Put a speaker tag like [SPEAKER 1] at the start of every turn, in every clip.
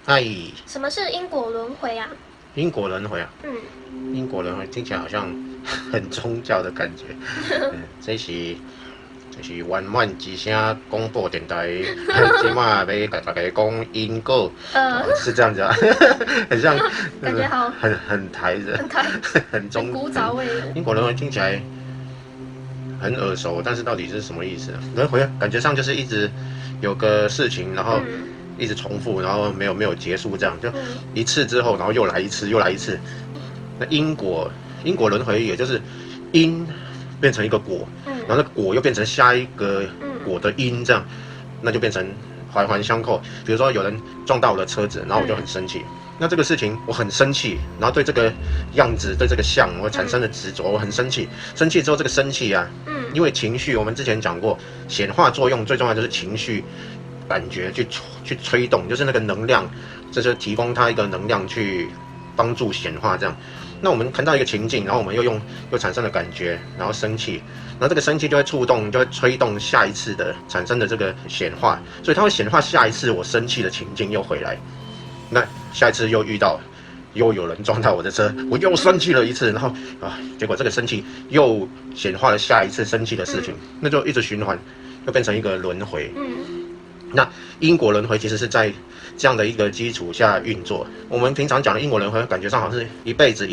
[SPEAKER 1] 嗨，
[SPEAKER 2] 什么是因果轮回啊？
[SPEAKER 1] 因果轮回啊，因果轮回听起来好像很宗教的感觉。这是圆满之声广播电台，今嘛要给大家讲因果，是这样子啊，很像，
[SPEAKER 2] 感觉好
[SPEAKER 1] 很台人，
[SPEAKER 2] 很台
[SPEAKER 1] 很中
[SPEAKER 2] 很古早味的。
[SPEAKER 1] 因果轮回听起来很耳熟，但是到底是什么意思？轮回感觉上就是一直有个事情，然后一直重复，然后没有结束，这样就一次之后，然后又来一次，又来一次。那因果轮回，也就是因变成一个果，然后那个果又变成下一个果的因，这样，那就变成环环相扣。比如说有人撞到我的车子，然后我就很生气。那这个事情我很生气，然后对这个样子、对这个像，我产生了执着，我很生气。生气之后，这个生气啊，因为情绪，我们之前讲过，显化作用最重要就是情绪感觉去吹动，就是那个能量，就是提供它一个能量去帮助显化这样。那我们看到一个情境，然后我们又产生了感觉，然后生气，然后这个生气就会触动，就会吹动下一次的产生的这个显化，所以它会显化下一次我生气的情境又回来。那下一次又遇到，又有人撞到我的车，我又生气了一次，然后结果这个生气又显化了下一次生气的事情，那就一直循环，又变成一个轮回。那因果轮回其实是在这样的一个基础下运作。我们平常讲的因果轮回，感觉上好像是一辈子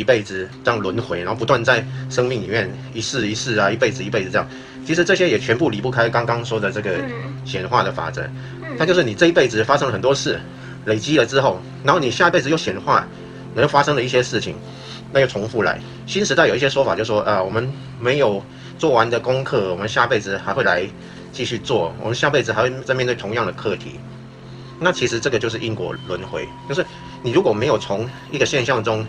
[SPEAKER 1] 这样轮回，然后不断在生命里面一世一世啊，一辈子这样。其实这些也全部离不开刚刚说的这个显化的法则。它就是你这一辈子发生了很多事，累积了之后，然后你下一辈子又显化，又发生了一些事情，那又重复来。新时代有一些说法就说我们没有做完的功课，我们下辈子还会来继续做，我们下辈子还会再面对同样的课题。那其实这个就是因果轮回，就是你如果没有从一个现象中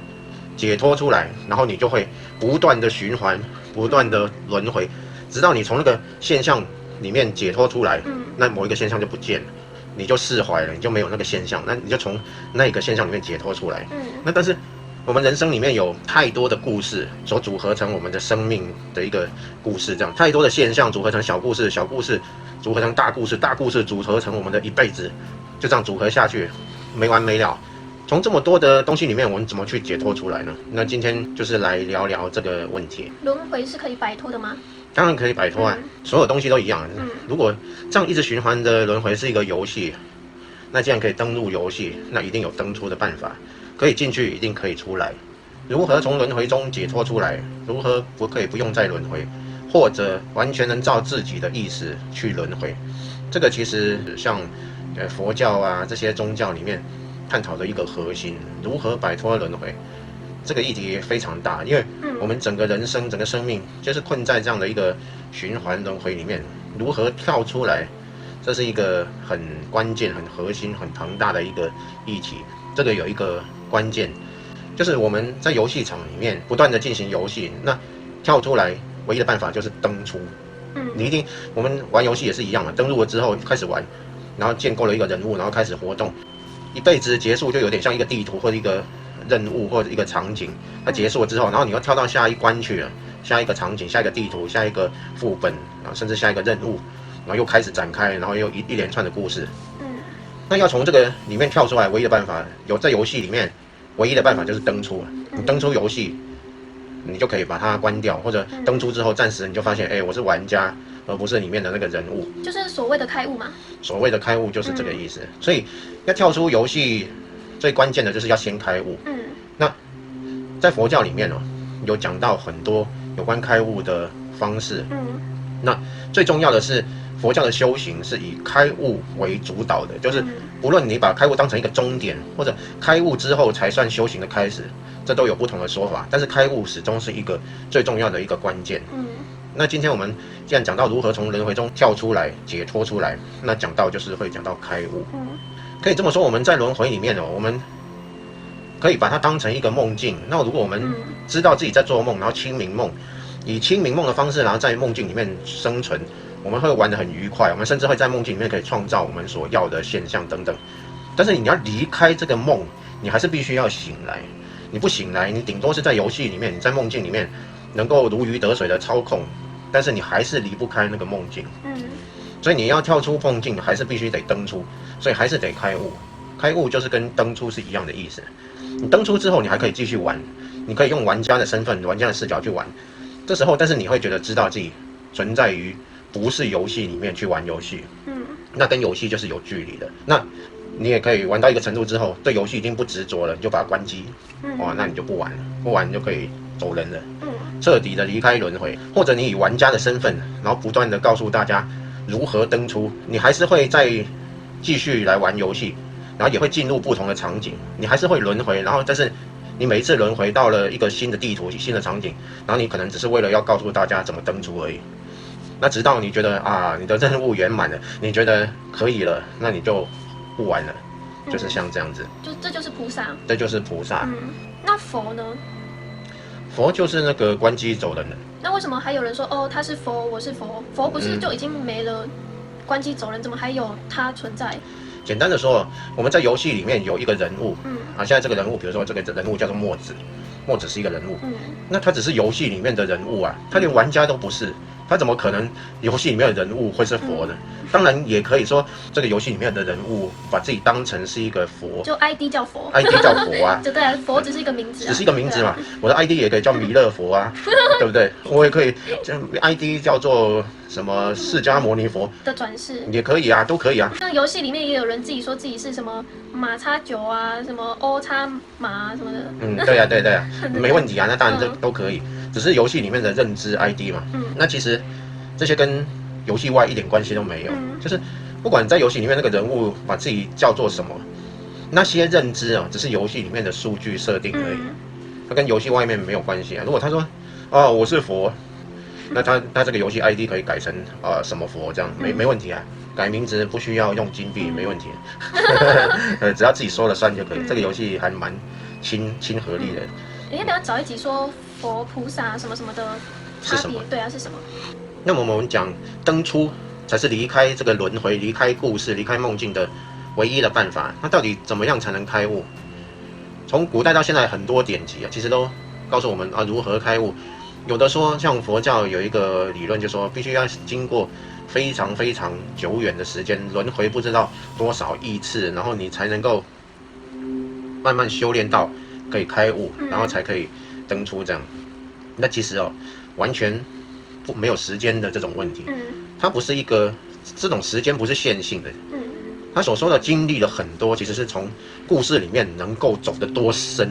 [SPEAKER 1] 解脱出来，然后你就会不断的循环，不断的轮回，直到你从那个现象里面解脱出来，那某一个现象就不见了，你就释怀了，你就没有那个现象，那你就从那个现象里面解脱出来。那但是我们人生里面有太多的故事所组合成我们的生命的一个故事，这样太多的现象组合成小故事，小故事组合成大故事，大故事组合成我们的一辈子，就这样组合下去，没完没了。从这么多的东西里面，我们怎么去解脱出来呢？那今天就是来聊聊这个问题。
[SPEAKER 2] 轮回是可以摆脱的吗？
[SPEAKER 1] 当然可以摆脱啊，所有东西都一样。如果这样一直循环的轮回是一个游戏，那既然可以登入游戏，那一定有登出的办法。可以进去，一定可以出来。如何从轮回中解脱出来？如何可以不用再轮回，或者完全能照自己的意识去轮回？这个其实像佛教啊这些宗教里面探讨的一个核心，如何摆脱轮回。这个议题非常大，因为我们整个人生、整个生命就是困在这样的一个循环轮回里面，如何跳出来？这是一个很关键、很核心、很庞大的一个议题。这个有一个关键，就是我们在游戏场里面不断的进行游戏，那跳出来唯一的办法就是登出。你一定，我们玩游戏也是一样的，登录了之后开始玩，然后建构了一个人物，然后开始活动，一辈子结束就有点像一个地图或者一个任务或者一个场景，它结束了之后，然后你又跳到下一关去了，下一个场景、下一个地图、下一个副本，然后甚至下一个任务，然后又开始展开，然后又一连串的故事。那要从这个里面跳出来，唯一的办法，在游戏里面唯一的办法就是登出。你登出游戏，你就可以把它关掉，或者登出之后，暂时你就发现，我是玩家，而不是里面的那个人物。
[SPEAKER 2] 就是所谓的开悟嘛。
[SPEAKER 1] 所谓的开悟就是这个意思。所以要跳出游戏，最关键的就是要先开悟。那在佛教里面有讲到很多有关开悟的方式。那最重要的是，佛教的修行是以开悟为主导的，就是不论你把开悟当成一个终点，或者开悟之后才算修行的开始，这都有不同的说法。但是开悟始终是一个最重要的一个关键。那今天我们既然讲到如何从轮回中跳出来、解脱出来，那讲到就是会讲到开悟。可以这么说，我们在轮回里面我们可以把它当成一个梦境。那如果我们知道自己在做梦，然后清明梦，以清明梦的方式，然后在梦境里面生存，我们会玩得很愉快，我们甚至会在梦境里面可以创造我们所要的现象等等。但是你要离开这个梦，你还是必须要醒来。你不醒来，你顶多是在游戏里面，你在梦境里面能够如鱼得水的操控，但是你还是离不开那个梦境。所以你要跳出梦境，还是必须得登出，所以还是得开悟。开悟就是跟登出是一样的意思。你登出之后，你还可以继续玩，你可以用玩家的身份、玩家的视角去玩。这时候，但是你会觉得知道自己存在于不是游戏里面去玩游戏，那跟游戏就是有距离的。那你也可以玩到一个程度之后，对游戏已经不执着了，你就把它关机，那你就不玩了，不玩你就可以走人了，彻底的离开轮回。或者你以玩家的身份，然后不断的告诉大家如何登出，你还是会再继续来玩游戏，然后也会进入不同的场景，你还是会轮回，然后但是你每一次轮回到了一个新的地图、新的场景，然后你可能只是为了要告诉大家怎么登出而已。那直到你觉得你的任务圆满了，你觉得可以了，那你就不玩了，就是像这样子。
[SPEAKER 2] 这就是菩萨。
[SPEAKER 1] 这就是菩萨。
[SPEAKER 2] 那佛呢？
[SPEAKER 1] 佛就是那个关机走人的。
[SPEAKER 2] 那为什么还有人说他是佛，我是佛？佛不是就已经没了，关机走人，怎么还有他存在？
[SPEAKER 1] 简单的说，我们在游戏里面有一个人物，现在这个人物，比如说这个人物叫做墨子，墨子是一个人物，那他只是游戏里面的人物啊，他连玩家都不是，他怎么可能游戏里面的人物会是佛呢？当然也可以说，这个游戏里面的人物把自己当成是一个佛，
[SPEAKER 2] 就 ID 叫佛
[SPEAKER 1] ，ID 叫佛啊，
[SPEAKER 2] 就对啊，佛只是一个名字，
[SPEAKER 1] 只是一个名字嘛。我的 ID 也可以叫弥勒佛啊，对不对？我也可以ID 叫做什么释迦牟尼佛
[SPEAKER 2] 的转世
[SPEAKER 1] 也可以啊，都可以啊。
[SPEAKER 2] 像游戏里面也有人自己说自己是什么马叉九啊，什么 O 叉马什么的。
[SPEAKER 1] 对呀，没问题啊，那当然这都可以，只是游戏里面的认知 ID 嘛。那其实这些跟游戏外一点关系都没有，就是不管在游戏里面那个人物把自己叫做什么，那些认知只是游戏里面的数据设定而已，它跟游戏外面没有关系啊。如果他说我是佛，那他这个游戏 ID 可以改成什么佛这样没问题啊，改名字不需要用金币没问题，只要自己说了算就可以。这个游戏还蛮亲和力的。
[SPEAKER 2] 要不要找一集说佛菩萨什么什么的差别？对啊，是什么？
[SPEAKER 1] 那么我们讲登出才是离开这个轮回、离开故事、离开梦境的唯一的办法。那到底怎么样才能开悟？从古代到现在，很多典籍其实都告诉我们如何开悟。有的说，像佛教有一个理论，就说必须要经过非常非常久远的时间，轮回不知道多少亿次，然后你才能够慢慢修炼到可以开悟，然后才可以登出这样。那其实完全没有时间的这种问题，它不是一个这种时间不是线性的，他所说的经历了很多，其实是从故事里面能够走得多深，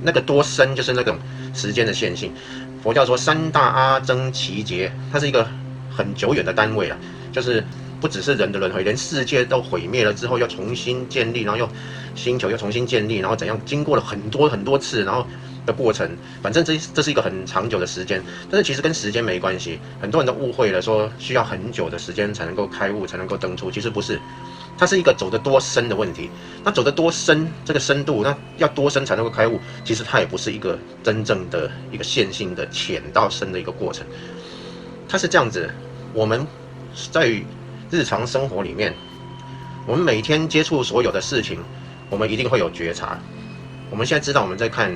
[SPEAKER 1] 那个多深就是那种时间的线性。佛教说三大阿僧祇劫，它是一个很久远的单位就是不只是人的轮回，连世界都毁灭了之后又重新建立，然后又星球又重新建立，然后怎样经过了很多次，然后的过程，反正这是一个很长久的时间，但是其实跟时间没关系，很多人都误会了，说需要很久的时间才能够开悟，才能够登出，其实不是，它是一个走得多深的问题。那走得多深，这个深度，那要多深才能够开悟？其实它也不是一个真正的一个线性的浅到深的一个过程，它是这样子，我们在日常生活里面，我们每天接触所有的事情，我们一定会有觉察。我们现在知道我们在看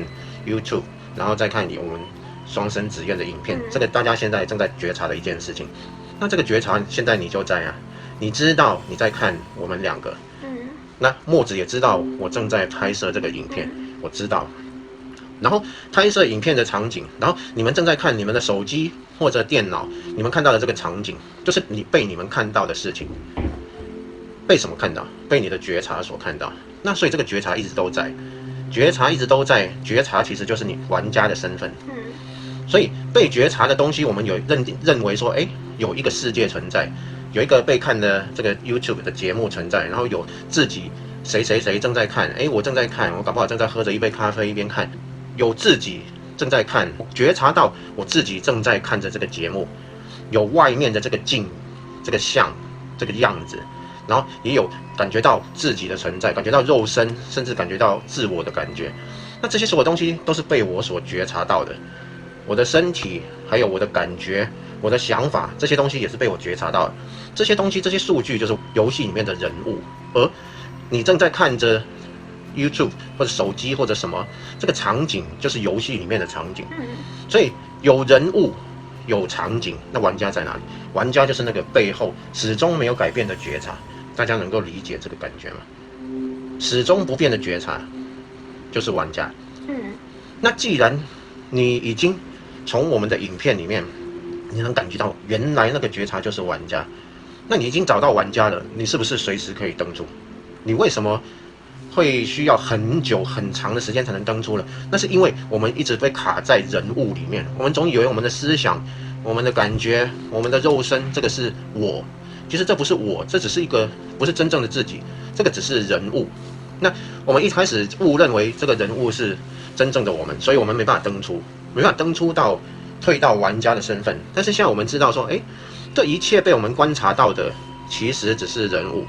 [SPEAKER 1] YouTube， 然后再看我们双生子愿的影片，这个大家现在正在觉察的一件事情。那这个觉察现在你就在你知道你在看我们两个，那墨子也知道我正在拍摄这个影片，我知道。然后拍摄影片的场景，然后你们正在看你们的手机或者电脑，你们看到的这个场景，就是你们看到的事情。被什么看到？被你的觉察所看到。那所以这个觉察一直都在。觉察一直都在，觉察其实就是你玩家的身份。所以被觉察的东西，我们有认为说，有一个世界存在，有一个被看的这个 YouTube 的节目存在，然后有自己谁正在看，我正在看，我搞不好正在喝着一杯咖啡一边看，有自己正在看，觉察到我自己正在看着这个节目，有外面的这个镜、这个像、这个样子。然后也有感觉到自己的存在，感觉到肉身，甚至感觉到自我的感觉。那这些所有东西都是被我所觉察到的。我的身体，还有我的感觉，我的想法，这些东西也是被我觉察到的。这些东西，这些数据就是游戏里面的人物，而你正在看着 YouTube 或者手机或者什么，这个场景就是游戏里面的场景。所以有人物。有场景，那玩家在哪里？玩家就是那个背后始终没有改变的觉察，大家能够理解这个感觉吗？始终不变的觉察就是玩家。
[SPEAKER 2] 嗯，
[SPEAKER 1] 那既然你已经从我们的影片里面，你能感觉到原来那个觉察就是玩家，那你已经找到玩家了，你是不是随时可以登出？你为什么会需要很久很长的时间才能登出了？那是因为我们一直被卡在人物里面，我们总以为我们的思想、我们的感觉、我们的肉身，这个是我，其实这不是我，这只是一个不是真正的自己，这个只是人物。那我们一开始误认为这个人物是真正的我们，所以我们没办法登出，没办法登出到退到玩家的身份。但是现在我们知道说，这一切被我们观察到的其实只是人物。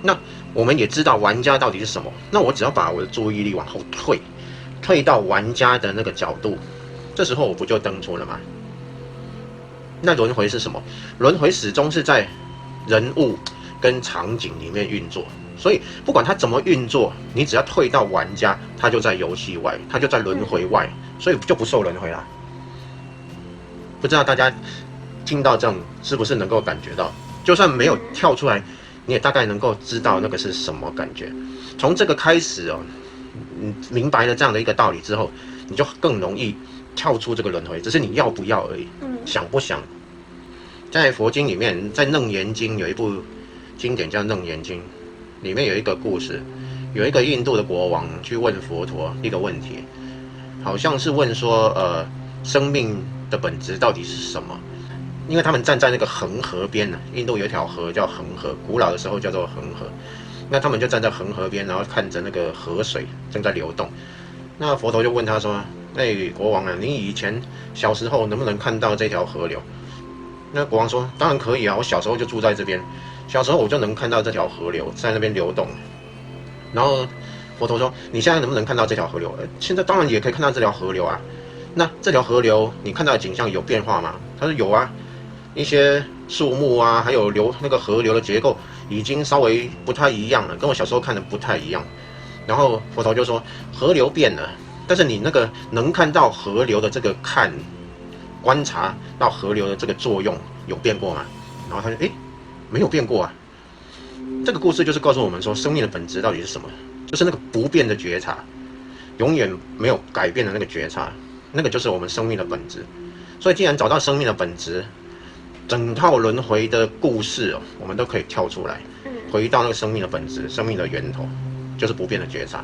[SPEAKER 1] 那我们也知道玩家到底是什么，那我只要把我的注意力往后退到玩家的那个角度，这时候我不就登出了吗？那轮回是什么？轮回始终是在人物跟场景里面运作，所以不管它怎么运作，你只要退到玩家，它就在游戏外，它就在轮回外，所以就不受轮回啦。不知道大家听到这样是不是能够感觉到，就算没有跳出来，你也大概能够知道那个是什么感觉。从这个开始哦，你明白了这样的一个道理之后，你就更容易跳出这个轮回，只是你要不要而已，想不想。在佛经里面，在《楞严经》有一部经典叫《楞严经》，里面有一个故事，有一个印度的国王去问佛陀一个问题，好像是问说，生命的本质到底是什么？因为他们站在那个恒河边呢，印度有一条河叫恒河，古老的时候叫做恒河。那他们就站在恒河边，然后看着那个河水正在流动。那佛陀就问他说：“国王啊，你以前小时候能不能看到这条河流？”那国王说：“当然可以啊，我小时候就住在这边，小时候我就能看到这条河流在那边流动。”然后佛陀说：“你现在能不能看到这条河流？”现在当然也可以看到这条河流啊。那这条河流你看到的景象有变化吗？他说有啊，一些树木啊，还有那个河流的结构已经稍微不太一样了，跟我小时候看的不太一样。然后佛陀就说：“河流变了，但是你那个能看到河流的这个观察到河流的这个作用有变过吗？”然后他说：“没有变过啊。”这个故事就是告诉我们说，生命的本质到底是什么？就是那个不变的觉察，永远没有改变的那个觉察，那个就是我们生命的本质。所以既然找到生命的本质，整套轮回的故事我们都可以跳出来，回到那个生命的本质，生命的源头，就是不变的觉察。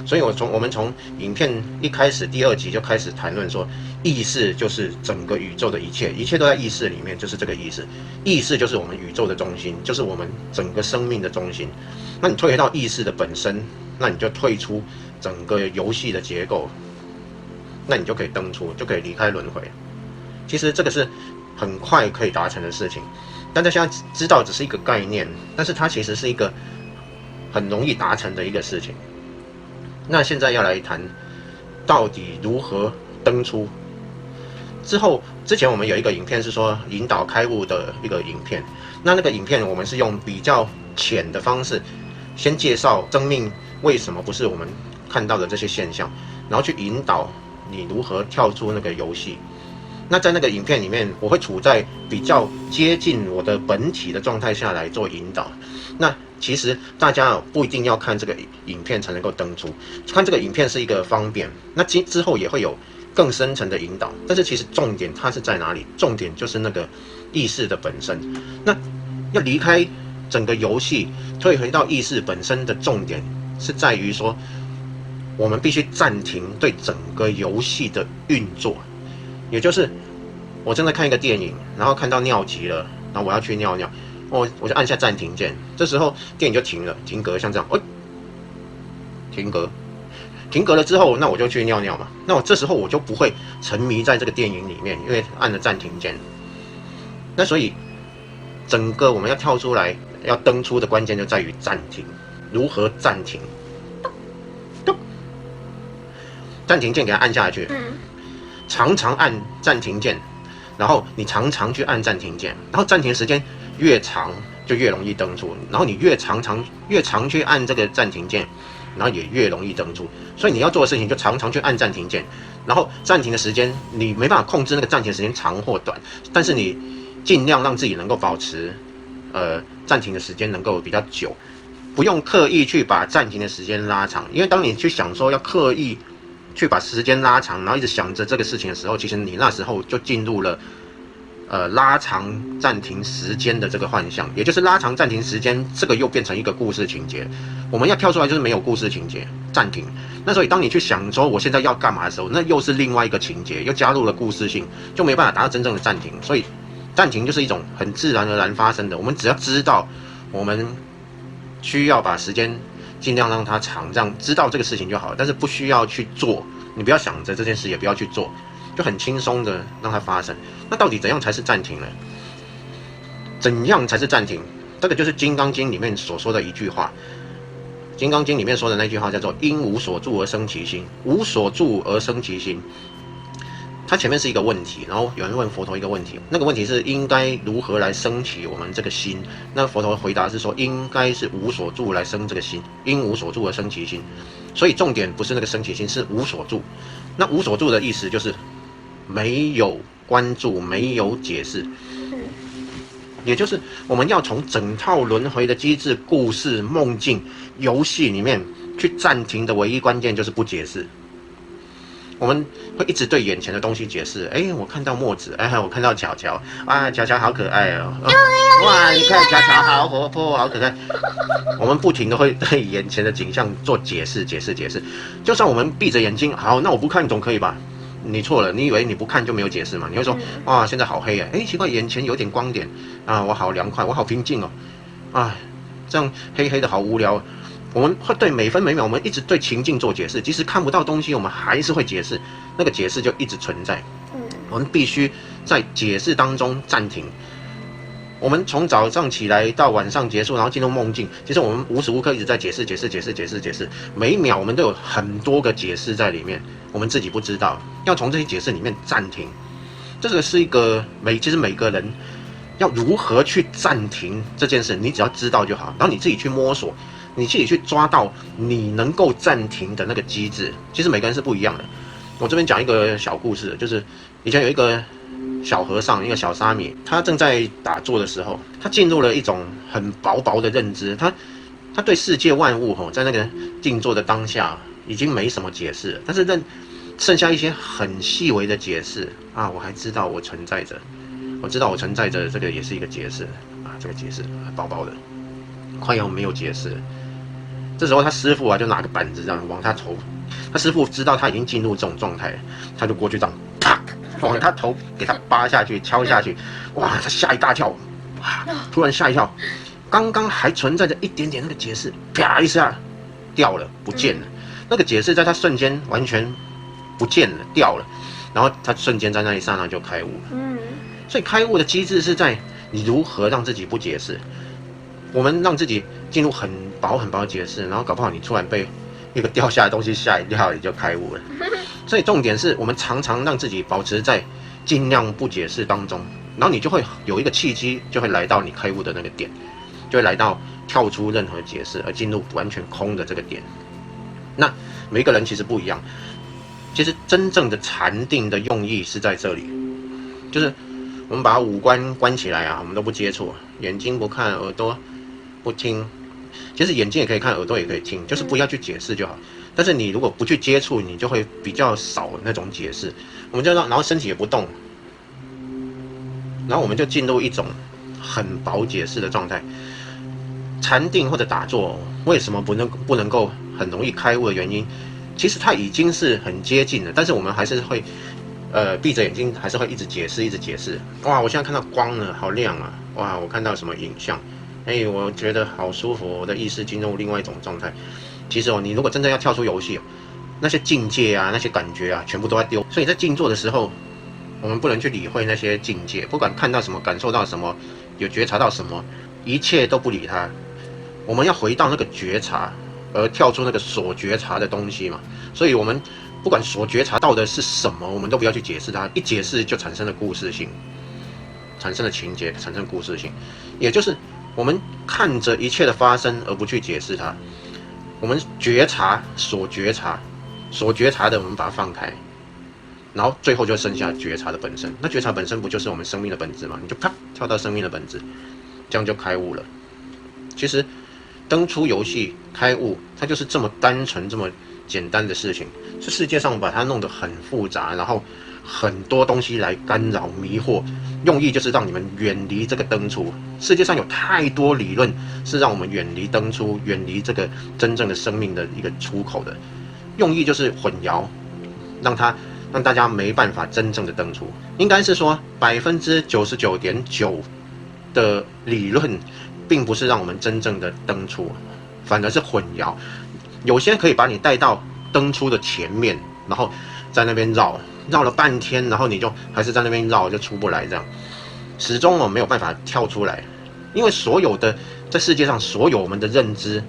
[SPEAKER 1] 所以我们从影片一开始第2集就开始谈论说，意识就是整个宇宙的一切，一切都在意识里面，就是这个意识。意识就是我们宇宙的中心，就是我们整个生命的中心。那你退回到意识的本身，那你就退出整个游戏的结构，那你就可以登出，就可以离开轮回。其实这个是很快可以达成的事情，大家现在知道只是一个概念，但是它其实是一个很容易达成的一个事情。那现在要来谈到底如何登出。之前我们有一个影片是说引导开悟的一个影片，那个影片我们是用比较浅的方式，先介绍生命为什么不是我们看到的这些现象，然后去引导你如何跳出那个游戏。那在那个影片里面，我会处在比较接近我的本体的状态下来做引导。那其实大家不一定要看这个影片才能够登出，看这个影片是一个方便。那之后也会有更深层的引导，但是其实重点它是在哪里？重点就是那个意识的本身。那要离开整个游戏，退回到意识本身的重点是在于说，我们必须暂停对整个游戏的运作。也就是我正在看一个电影，然后看到尿急了，然后我要去尿尿，我就按下暂停键，这时候电影就停了，停格，像这样，停格了之后，那我就去尿尿嘛，那我这时候我就不会沉迷在这个电影里面，因为按了暂停键。那所以整个我们要跳出来要登出的关键就在于暂停，如何暂停？暂停键给它按下去。常常按暂停键，然后你常常去按暂停键，然后暂停时间越长就越容易登出，然后你越常去按这个暂停键，然后也越容易登出。所以你要做的事情就常常去按暂停键，然后暂停的时间你没办法控制那个暂停时间长或短，但是你尽量让自己能够保持暂停的时间能够比较久。不用刻意去把暂停的时间拉长，因为当你去想说要刻意去把时间拉长，然后一直想着这个事情的时候，其实你那时候就进入了拉长暂停时间的这个幻象，也就是拉长暂停时间，这个又变成一个故事情节。我们要跳出来就是没有故事情节，暂停。那所以当你去想说我现在要干嘛的时候，那又是另外一个情节，又加入了故事性，就没办法达到真正的暂停。所以暂停就是一种很自然而然发生的，我们只要知道我们需要把时间尽量让它长，这样知道这个事情就好了，但是不需要去做，你不要想着这件事，也不要去做，就很轻松的让它发生。那到底怎样才是暂停呢？怎样才是暂停？这个就是《金刚经》里面所说的一句话，《金刚经》里面说的那句话叫做"因无所住而生其心，无所住而生其心"。它前面是一个问题，然后有人问佛陀一个问题，那个问题是应该如何来升起我们这个心？那佛陀回答是说，应该是无所住来生这个心，因无所住而生其心。所以重点不是那个生其心，是无所住。那无所住的意思就是没有关注，没有解释，也就是我们要从整套轮回的机制、故事、梦境、游戏里面去暂停的唯一关键就是不解释。我们会一直对眼前的东西解释，我看到墨子，我看到巧巧，啊，巧巧好可爱哦，哇，你看巧巧好活泼，好可爱。我们不停的会对眼前的景象做解释，就算我们闭着眼睛，好，那我不看总可以吧？你错了，你以为你不看就没有解释吗？你会说，哇，现在好黑啊，奇怪，眼前有点光点啊，我好凉快，我好平静哦，啊，这样黑黑的好无聊。我们会对每分每秒，我们一直对情境做解释，即使看不到东西，我们还是会解释，那个解释就一直存在。我们必须在解释当中暂停。我们从早上起来到晚上结束，然后进入梦境，其实我们无时无刻一直在解释，每一秒我们都有很多个解释在里面，我们自己不知道，要从这些解释里面暂停。这个是一个其实每个人要如何去暂停这件事，你只要知道就好，然后你自己去摸索。你自己去抓到你能够暂停的那个机制，其实每个人是不一样的。我这边讲一个小故事，就是以前有一个小和尚，一个小沙弥，他正在打坐的时候，他进入了一种很薄薄的认知，他对世界万物在那个静坐的当下已经没什么解释了，但是剩下一些很细微的解释啊，我还知道我存在着，我知道我存在着，这个也是一个解释啊，这个解释薄薄的，快要没有解释了。这时候他师父就拿个板子这样往他头，他师父知道他已经进入这种状态，他就过去这样啪往他头给他扒下去，敲下去，哇，他吓一大跳，哇，突然吓一跳，刚刚还存在着一点点那个解释，啪一下掉了，不见了，那个解释在他瞬间完全不见了，掉了，然后他瞬间在那一刹那就开悟了。所以开悟的机制是在你如何让自己不解释。我们让自己进入很薄的解释，然后搞不好你突然被一个掉下来的东西吓一跳，你就开悟了。所以重点是我们常常让自己保持在尽量不解释当中，然后你就会有一个契机，就会来到你开悟的那个点，就会来到跳出任何解释而进入完全空的这个点。那每一个人其实不一样，其实真正的禅定的用意是在这里，就是我们把五官关起来啊，我们都不接触，眼睛不看，耳朵不听，其实眼睛也可以看，耳朵也可以听，就是不要去解释就好。但是你如果不去接触，你就会比较少那种解释。我们就然后身体也不动，然后我们就进入一种很薄解释的状态。禅定或者打坐，为什么不能够很容易开悟的原因，其实它已经是很接近了，但是我们还是会闭着眼睛，还是会一直解释。哇，我现在看到光了，好亮啊！哇，我看到什么影像？我觉得好舒服，我的意识进入另外一种状态。其实你如果真的要跳出游戏，那些境界啊，那些感觉啊，全部都在丢。所以在静坐的时候，我们不能去理会那些境界，不管看到什么，感受到什么，有觉察到什么，一切都不理它。我们要回到那个觉察，而跳出那个所觉察的东西嘛。所以我们不管所觉察到的是什么，我们都不要去解释它，一解释就产生了故事性，产生了情节，产生故事性，也就是我们看着一切的发生而不去解释它，我们觉察所觉察的我们把它放开，然后最后就剩下觉察的本身。那觉察本身不就是我们生命的本质吗？你就啪跳到生命的本质，这样就开悟了。其实登出游戏开悟，它就是这么单纯、这么简单的事情。这世界上把它弄得很复杂，然后很多东西来干扰、迷惑，用意就是让你们远离这个登出。世界上有太多理论是让我们远离登出、远离这个真正的生命的一个出口的，用意就是混淆，让大家没办法真正的登出。应该是说99.9%的理论，并不是让我们真正的登出，反而是混淆。有些可以把你带到登出的前面，然后在那边绕了半天，然后你就还是在那边绕，就出不来，这样始终没有办法跳出来。因为所有的在世界上所有我们的认知，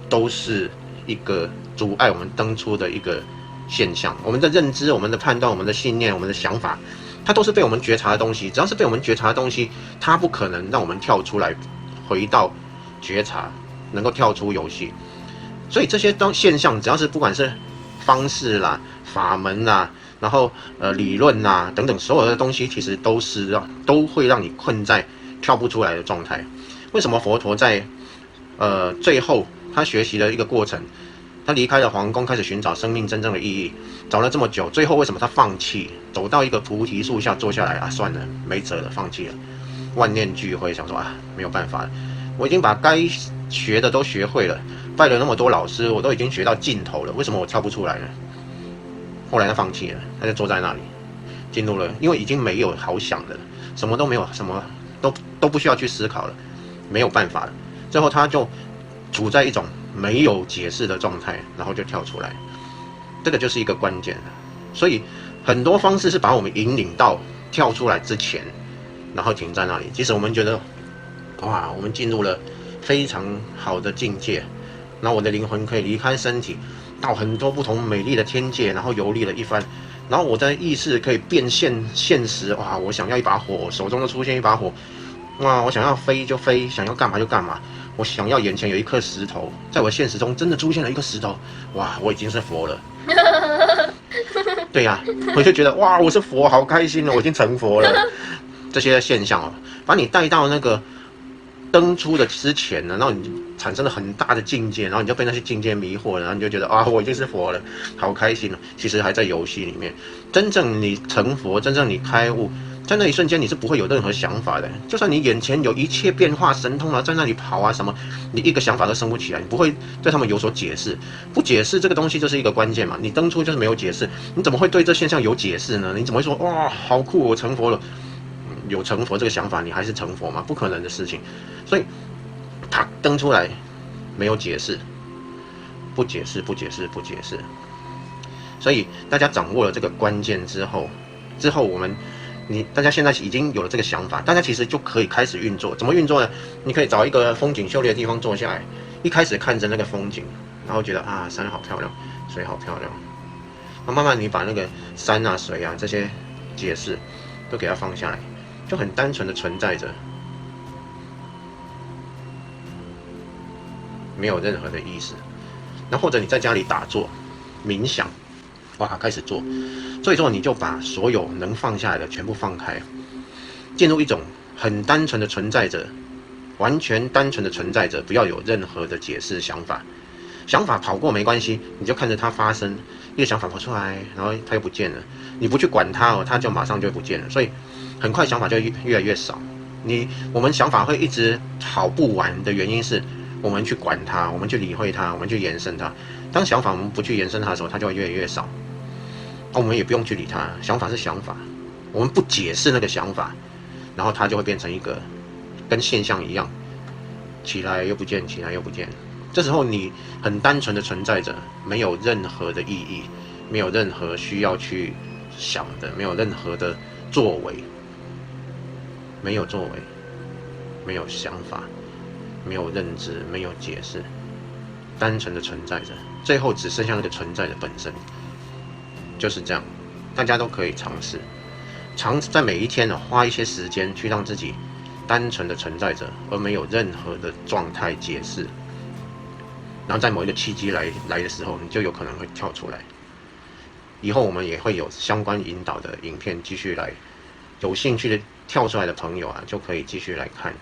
[SPEAKER 1] 都是一个阻碍我们登出的一个现象。我们的认知、我们的判断、我们的信念、我们的想法，它都是被我们觉察的东西。只要是被我们觉察的东西，它不可能让我们跳出来，回到觉察，能够跳出游戏。所以这些现象，只要是不管是方式啦、法门啦，然后理论啦等等，所有的东西其实都会让你困在跳不出来的状态。为什么佛陀在最后他学习的一个过程，他离开了皇宫，开始寻找生命真正的意义，找了这么久，最后为什么他放弃，走到一个菩提树下坐下来啊？算了，没辙了，放弃了，万念俱灰，想说啊，没有办法了，我已经把该学的都学会了，拜了那么多老师，我都已经学到尽头了，为什么我跳不出来呢？后来他放弃了，他就坐在那里，进入了，因为已经没有好想的了，什么都没有，什么都不需要去思考了，没有办法了。最后他就处在一种没有解释的状态，然后就跳出来，这个就是一个关键。所以很多方式是把我们引领到跳出来之前，然后停在那里。即使我们觉得，哇，我们进入了非常好的境界，然后我的灵魂可以离开身体，到很多不同美丽的天界，然后游历了一番，然后我的意识可以变现实，哇，我想要一把火，手中就出现一把火，哇，我想要飞就飞，想要干嘛就干嘛。我想要眼前有一颗石头，在我现实中真的出现了一颗石头，哇，我已经是佛了。对呀，我就觉得哇，我是佛，好开心哦，我已经成佛了。这些现象哦，把你带到那个登出的之前呢，然后你产生了很大的境界，然后你就被那些境界迷惑了，然后你就觉得啊，我已经是佛了，好开心哦。其实还在游戏里面，真正你成佛，真正你开悟，在那一瞬间你是不会有任何想法的。就算你眼前有一切变化神通啊，在那里跑啊什么，你一个想法都生不起来，你不会对他们有所解释。不解释这个东西就是一个关键嘛。你登出就是没有解释，你怎么会对这现象有解释呢？你怎么会说哇，好酷，我成佛了？有成佛这个想法，你还是成佛吗？不可能的事情。所以，啪登出来，没有解释，不解释。所以大家掌握了这个关键之后，大家现在已经有了这个想法，大家其实就可以开始运作。怎么运作呢？你可以找一个风景秀丽的地方坐下来，一开始看着那个风景，然后觉得啊，山好漂亮，水好漂亮。那慢慢你把那个山啊、水啊这些解释都给它放下来，就很单纯的存在着，没有任何的意思。那或者你在家里打坐、冥想，哇，开始做，所以说你就把所有能放下来的全部放开，进入一种很单纯的存在着，完全单纯的存在着，不要有任何的解释想法。想法跑过没关系，你就看着它发生，一个想法跑出来，然后它又不见了，你不去管它哦，它就马上就不见了。所以很快想法就越来越少。我们想法会一直跑不完的原因是，我们去管它，我们去理会它，我们去延伸它。当想法我们不去延伸它的时候，它就会越来越少。我们也不用去理它，想法是想法，我们不解释那个想法，然后它就会变成一个跟现象一样，起来又不见，起来又不见。这时候你很单纯的存在着，没有任何的意义，没有任何需要去想的，没有任何的作为，没有作为，没有想法，没有认知，没有解释，单纯的存在着，最后只剩下那个存在的本身。就是这样，大家都可以尝试，在每一天花一些时间去让自己单纯的存在着，而没有任何的状态解释。然后在某一个契机来的时候，你就有可能会跳出来。以后我们也会有相关引导的影片继续来，有兴趣的跳出来的朋友啊，就可以继续来看。